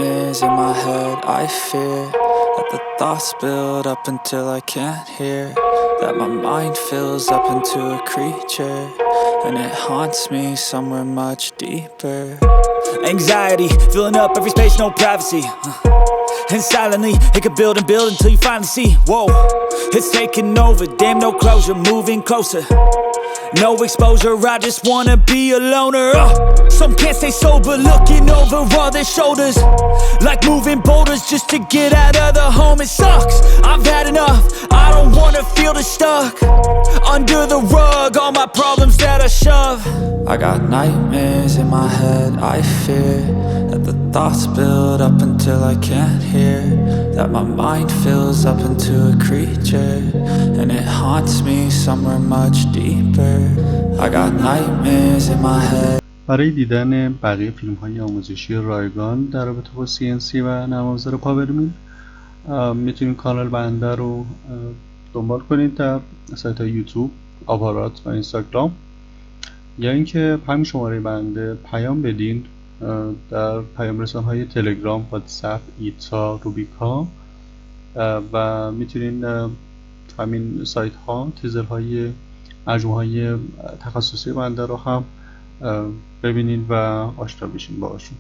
nightmares in my head. I fear that the thoughts build up until I can't hear, that my mind fills up into a creature, and it haunts me somewhere much deeper. Anxiety filling up every space, no privacy, and silently it could build and build until you finally see, whoa, it's taking over, damn, no closure, moving closer, no exposure, I just wanna be a loner. Some can't stay sober, looking over all their shoulders, like moving boulders just to get out of the home. It sucks, I've had enough, I don't wanna feel the stuck under the rug, all my problems that I shove. I got nightmares in my head, I fear that the thoughts build up until I can't hear, that my mind fills up into a creature, and it haunts me somewhere much deeper. I got nightmares in my head. برای دیدن بقیه فیلم های آموزشی رایگان در رابطه با CNC و نرم افزار پاورمیل میتونید کانال بنده رو دنبال کنید در سایت های یوتیوب، آپارات و اینستاگرام، یا اینکه همین شماره بنده پیام بدین در پیام رسان های تلگرام، واتساپ، ایتا، روبیکا، و میتونین همین سایت ها تیزر های مجموعه های تخصصی بنده رو هم ببینید و آشنا بشین باشون.